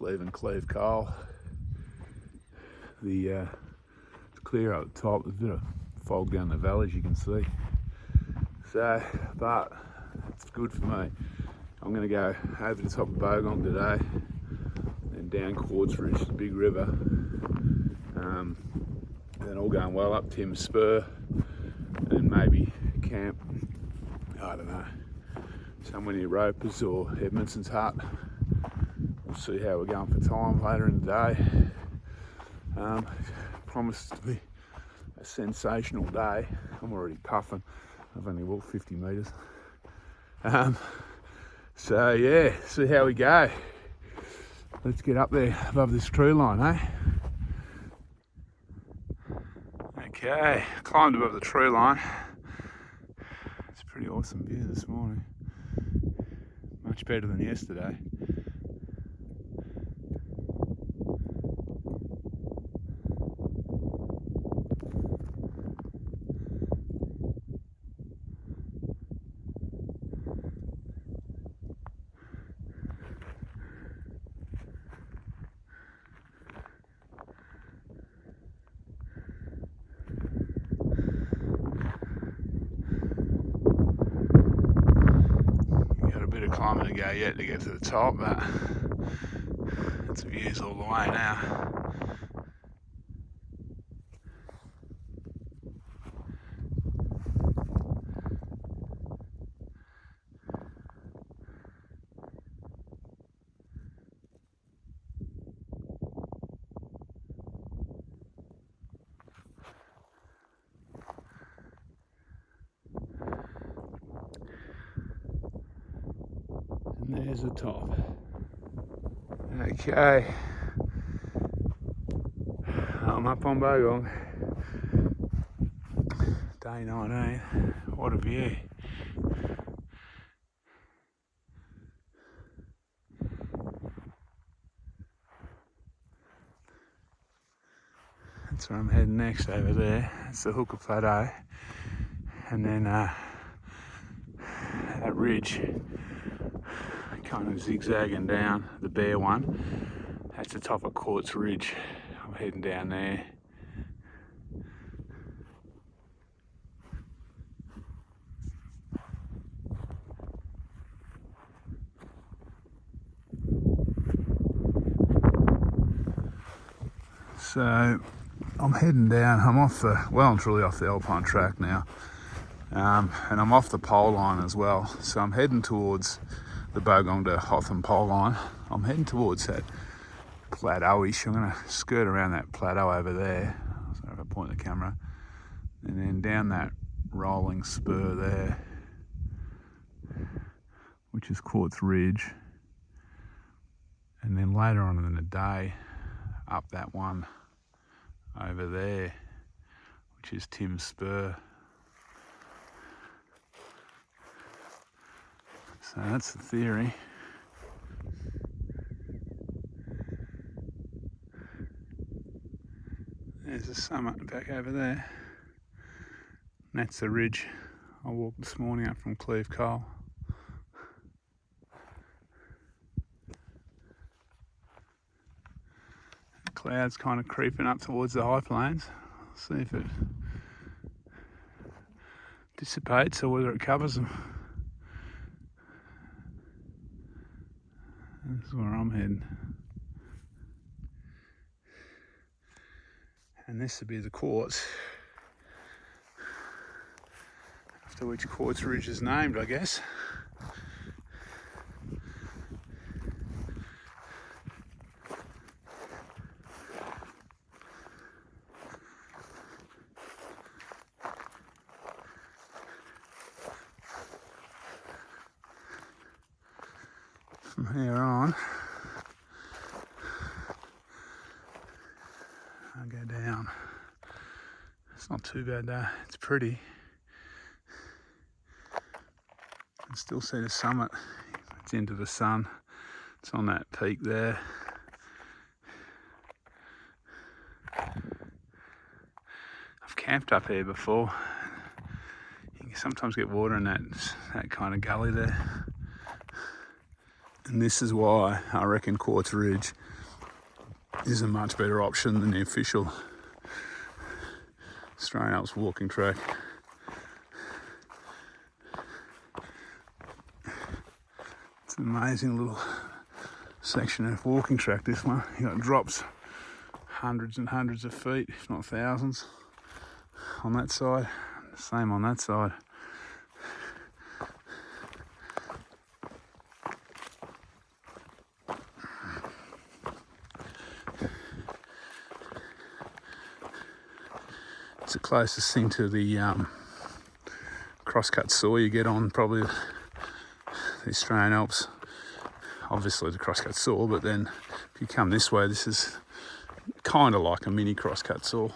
Cleve and Cleve coal. It's clear up the top. There's a bit of fog down the valley, as you can see. So, but it's good for me. I'm going to go over the top of Bogong today, then down Quartz Ridge, the big river. Then all going well up Timms Spur, and maybe camp, I don't know, somewhere near Ropers or Edmondson's Hut. We'll see how we're going for time later in the day. Promised to be a sensational day. I'm already puffing. I've only walked 50 metres. So yeah, see how we go. Let's get up there above this tree line, eh? Okay, climbed above the tree line. It's a pretty awesome view this morning. Much better than yesterday. Climbing to go yet to get to the top, but it's views all the way now. And there's the top. Okay, I'm up on Bogong. Day 19. What a view. That's where I'm heading next over there. It's the Hooker Plateau. And then that ridge kind of zigzagging down, the bare one. That's the top of Quartz Ridge. I'm heading down there. So I'm heading down. I'm off I'm truly off the Alpine track now. And I'm off the pole line as well. So I'm heading towards the Bogong to Hotham pole line. I'm heading towards that plateau-ish. I'm going to skirt around that plateau over there. So if I point the camera. And then down that rolling spur there, which is Quartz Ridge. And then later on in the day, up that one over there, which is Timms Spur. So that's the theory. There's the summit back over there. And that's the ridge I walked this morning up from Cleve Coal. The clouds kind of creeping up towards the high plains. See if it dissipates or whether it covers them. This is where I'm heading. And this would be the quartz, after which Quartz Ridge is named, I guess. From here on, I'll go down. It's not too bad though, it's pretty. You can still see the summit. It's into the sun. It's on that peak there. I've camped up here before. You can sometimes get water in that kind of gully there. And this is why I reckon Quartz Ridge is a much better option than the official Australian Alps Walking Track. It's an amazing little section of walking track, this one. You got drops hundreds and hundreds of feet, if not thousands, on that side. Same on that side. It's the closest thing to the crosscut saw you get on probably the Australian Alps. Obviously the crosscut saw, but then if you come this way, this is kind of like a mini crosscut saw.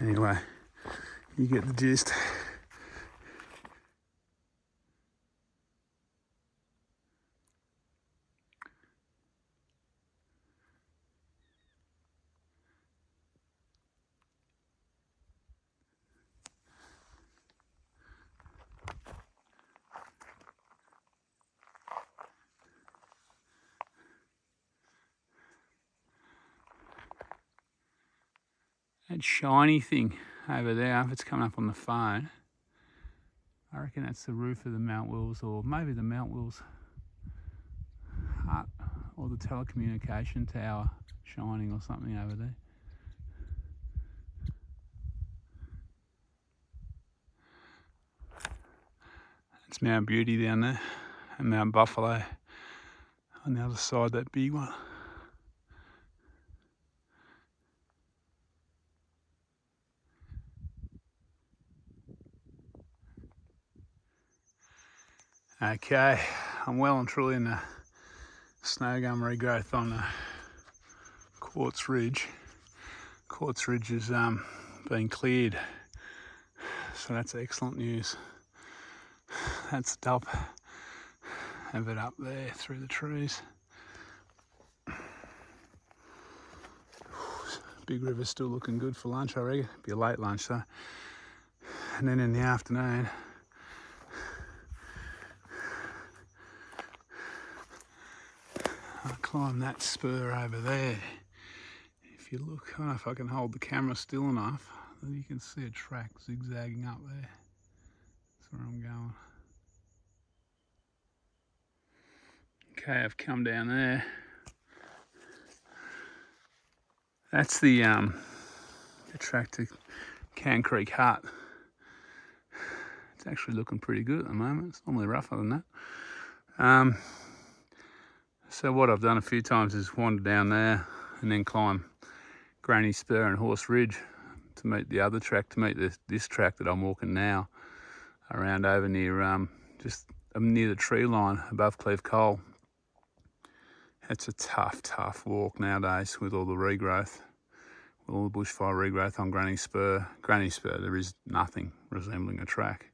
Anyway, you get the gist. That shiny thing over there, if it's coming up on the phone, I reckon that's the roof of the Mt Wills, or maybe the Mt Wills hut, or the telecommunication tower shining or something over there. It's Mount Beauty down there, and Mount Buffalo on the other side, that big one. Okay, I'm well and truly in the snow gum regrowth on the Quartz Ridge. Quartz Ridge has been cleared, so that's excellent news. That's the top of it up there through the trees. Big River's still looking good for lunch, I reckon. Be a late lunch though. And then in the afternoon, I'll climb that spur over there. If you look, I don't know if I can hold the camera still enough, then you can see a track zigzagging up there. That's where I'm going. Okay, I've come down there. That's the track to Can Creek Hut. It's actually looking pretty good at the moment. It's normally rougher than that. So what I've done a few times is wander down there and then climb Granny Spur and Horse Ridge to meet the other track, to meet this track that I'm walking now, around over near just near the tree line above Cleve Coal. It's a tough walk nowadays with all the regrowth, with all the bushfire regrowth on Granny Spur. Granny Spur, there is nothing resembling a track.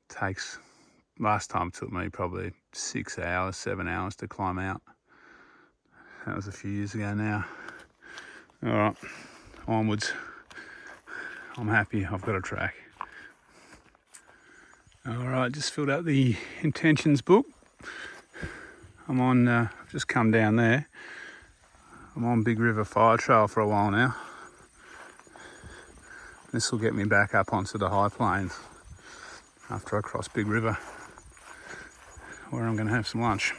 It takes, last time it took me probably 6 hours, 7 hours to climb out. That was a few years ago now. All right, onwards. I'm happy I've got a track. All right, just filled out the intentions book. I'm on, I've just come down there. I'm on Big River Fire Trail for a while now. This will get me back up onto the high plains after I cross Big River, where I'm going to have some lunch.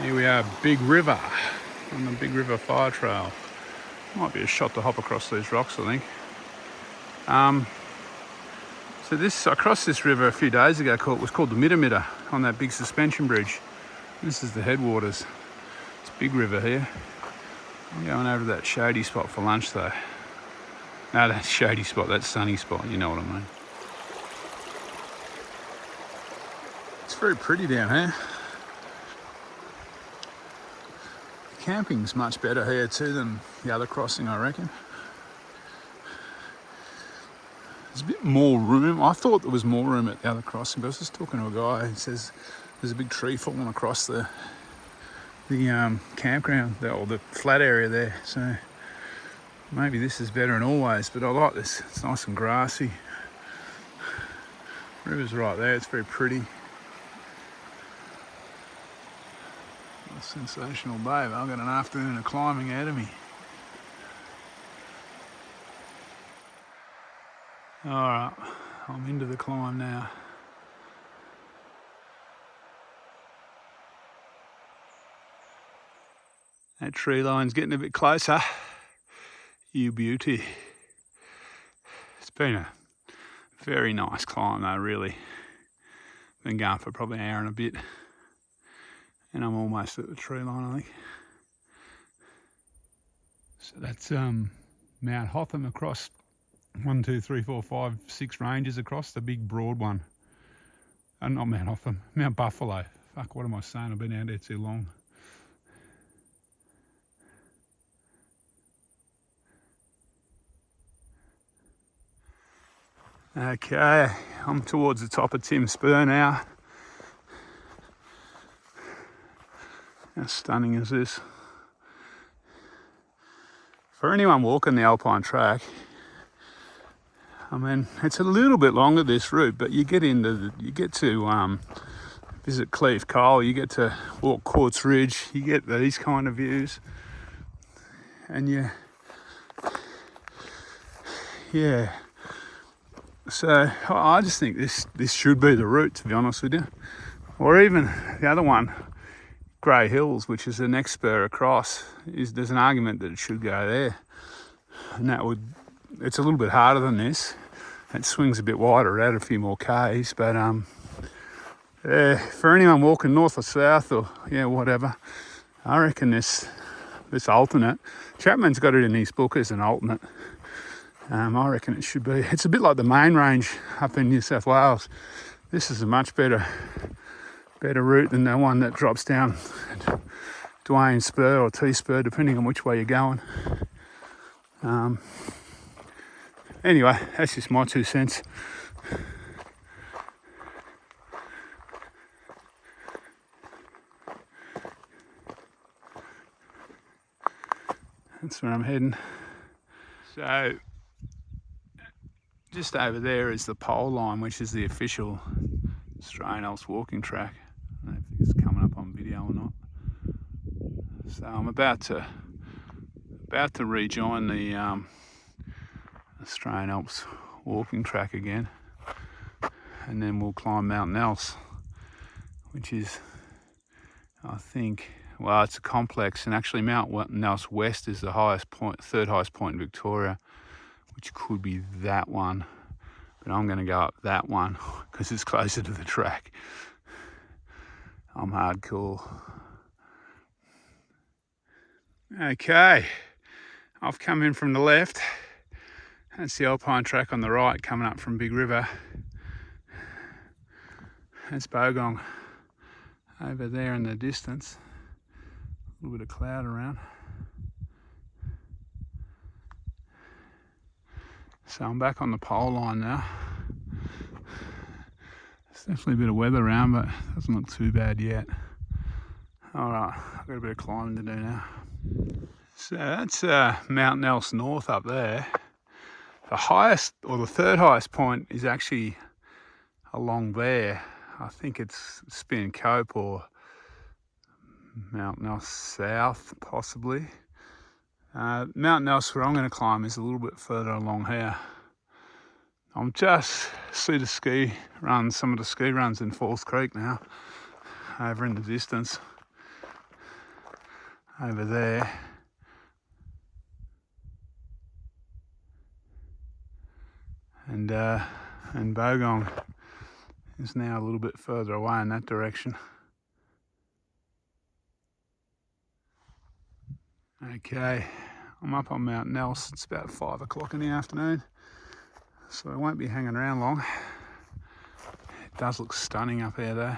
Here we are, Big River, on the Big River Fire Trail. Might be a shot to hop across these rocks, I think. So I crossed this river a few days ago. It was called the Mitter on that big suspension bridge. This is the headwaters. It's Big River here. I'm going over to that shady spot for lunch though. No, that shady spot, that sunny spot, you know what I mean. It's very pretty down here. Camping's much better here too than the other crossing, I reckon. there's a bit more room. I thought there was more room at the other crossing, but I was just talking to a guy who says there's a big tree falling across the campground, or the flat area there. So maybe this is better than always, but I like this. It's nice and grassy. River's right there, it's very pretty. A sensational day. I've got an afternoon of climbing ahead of me. Alright, I'm into the climb now. That tree line's getting a bit closer. You beauty. It's been a very nice climb though, really. Been going for probably an hour and a bit. And I'm almost at the tree line, I think. So that's Mount Hotham across 1, 2, 3, 4, 5, 6 ranges across, the big broad one. Not Mount Hotham, Mount Buffalo. Fuck, what am I saying? I've been out there too long. Okay, I'm towards the top of Timms Spur now. How stunning is this? For anyone walking the Alpine track, I mean, it's a little bit longer this route, but you get to visit Cleve Coal, you get to walk Quartz Ridge, you get these kind of views, and yeah. So I just think this should be the route, to be honest with you. Or even the other one, Grey Hills, which is the next spur across, there's an argument that it should go there. And it's a little bit harder than this. It swings a bit wider, add a few more Ks, but for anyone walking north or south or whatever, I reckon this alternate, Chapman's got it in his book as an alternate. I reckon it should be. It's a bit like the main range up in New South Wales. This is a much better route than the one that drops down Dwayne Spur or T Spur, depending on which way you're going. Anyway, that's just my 2 cents. That's where I'm heading. So, just over there is the pole line, which is the official Australian Alps Walking Track. I don't know if it's coming up on video or not. So I'm about to rejoin the Australian Alps Walking Track again, and then we'll climb Mt Nelse, which is, I think, well, it's a complex, and actually Mt Nelse West is the highest point, third highest point in Victoria, which could be that one, but I'm going to go up that one because it's closer to the track. I'm hardcore. Okay, I've come in from the left. That's the Alpine track on the right coming up from Big River. That's Bogong over there in the distance. A little bit of cloud around. So I'm back on the pole line now. There's definitely a bit of weather around, but it doesn't look too bad yet. Alright, I've got a bit of climbing to do now. So that's Mt Nelse North up there. The highest, or the third highest point, is actually along there. I think it's Spin Cope or Mt Nelse South, possibly. Mt Nelse, where I'm going to climb, is a little bit further along here. I'm just see some of the ski runs in Falls Creek now, over in the distance, over there. And Bogong is now a little bit further away in that direction. Okay, I'm up on Mt Nelse. It's about 5 o'clock in the afternoon, so I won't be hanging around long. It does look stunning up here though.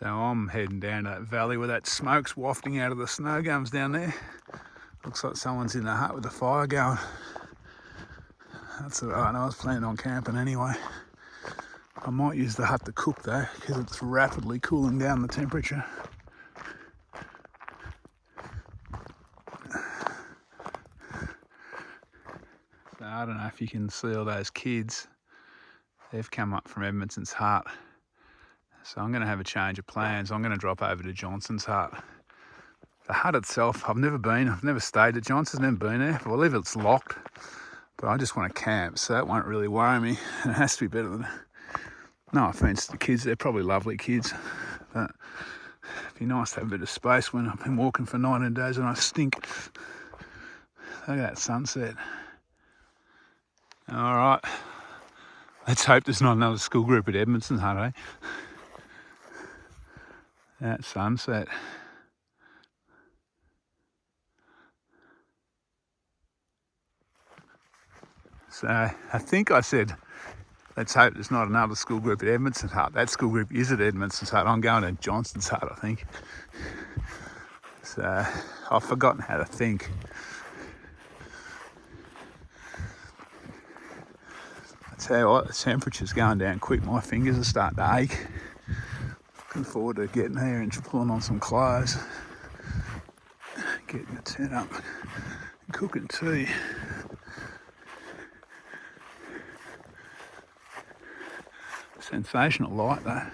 So I'm heading down to that valley where that smoke's wafting out of the snow gums down there. Looks like someone's in the hut with the fire going. That's alright, I was planning on camping anyway. I might use the hut to cook though, because it's rapidly cooling down the temperature. So I don't know if you can see all those kids. They've come up from Edmondson's hut. So I'm going to have a change of plans. I'm going to drop over to Johnston's hut. The hut itself, I've never stayed at Johnston's, never been there. I believe it's locked, but I just want to camp, so that won't really worry me. It has to be better than, no offence to the kids, they're probably lovely kids, but it'd be nice to have a bit of space when I've been walking for 19 days and I stink. Look at that sunset. All right, let's hope there's not another school group at Edmondson's hut, eh? That sunset. So I think I said, let's hope there's not another school group at Edmondson's hut. That school group is at Edmondson's hut. I'm going to Johnston's hut, I think. So I've forgotten how to think. I tell you what, the temperature's going down quick. My fingers are starting to ache. Looking forward to getting here and pulling on some clothes. Getting the tent up, cooking tea. Sensational light though.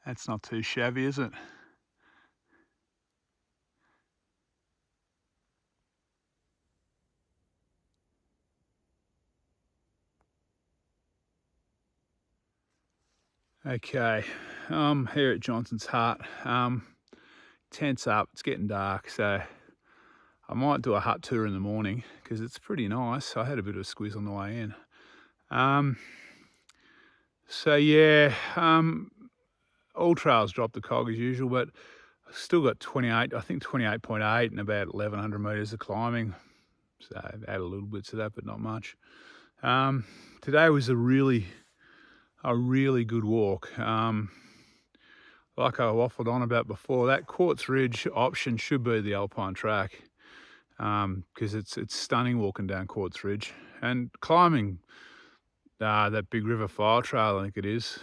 That's not too shabby, is it? Okay, I'm here at Johnston's hut. Tent's up, it's getting dark, so I might do a hut tour in the morning because it's pretty nice. I had a bit of a squeeze on the way in. So yeah, all trails dropped the cog as usual, but I've still got 28, I think 28.8 and about 1,100 metres of climbing. So I've added a little bit to that, but not much. Today was a really good walk. Like I waffled on about before, that Quartz Ridge option should be the Alpine track because it's stunning walking down Quartz Ridge and climbing that Big River File Trail, I think it is.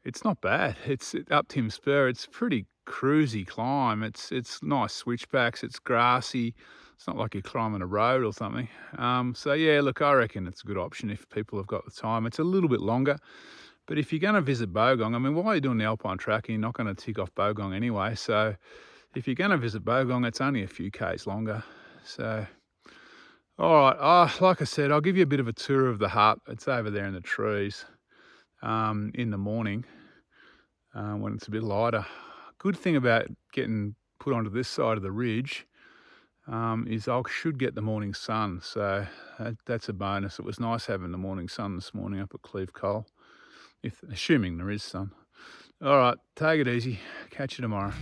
It's not bad. It's up Timms Spur. It's a pretty cruisy climb. It's nice switchbacks. It's grassy. It's not like you're climbing a road or something. So yeah, look, I reckon it's a good option if people have got the time. It's a little bit longer, but if you're going to visit Bogong, I mean, why are you doing the Alpine track? You're not going to tick off Bogong anyway. So if you're going to visit Bogong, it's only a few k's longer. So, all right. Like I said, I'll give you a bit of a tour of the hut. It's over there in the trees in the morning when it's a bit lighter. Good thing about getting put onto this side of the ridge is I should get the morning sun, so that's a bonus. It was nice having the morning sun this morning up at Cleve Coal, assuming there is sun. All right, take it easy. Catch you tomorrow.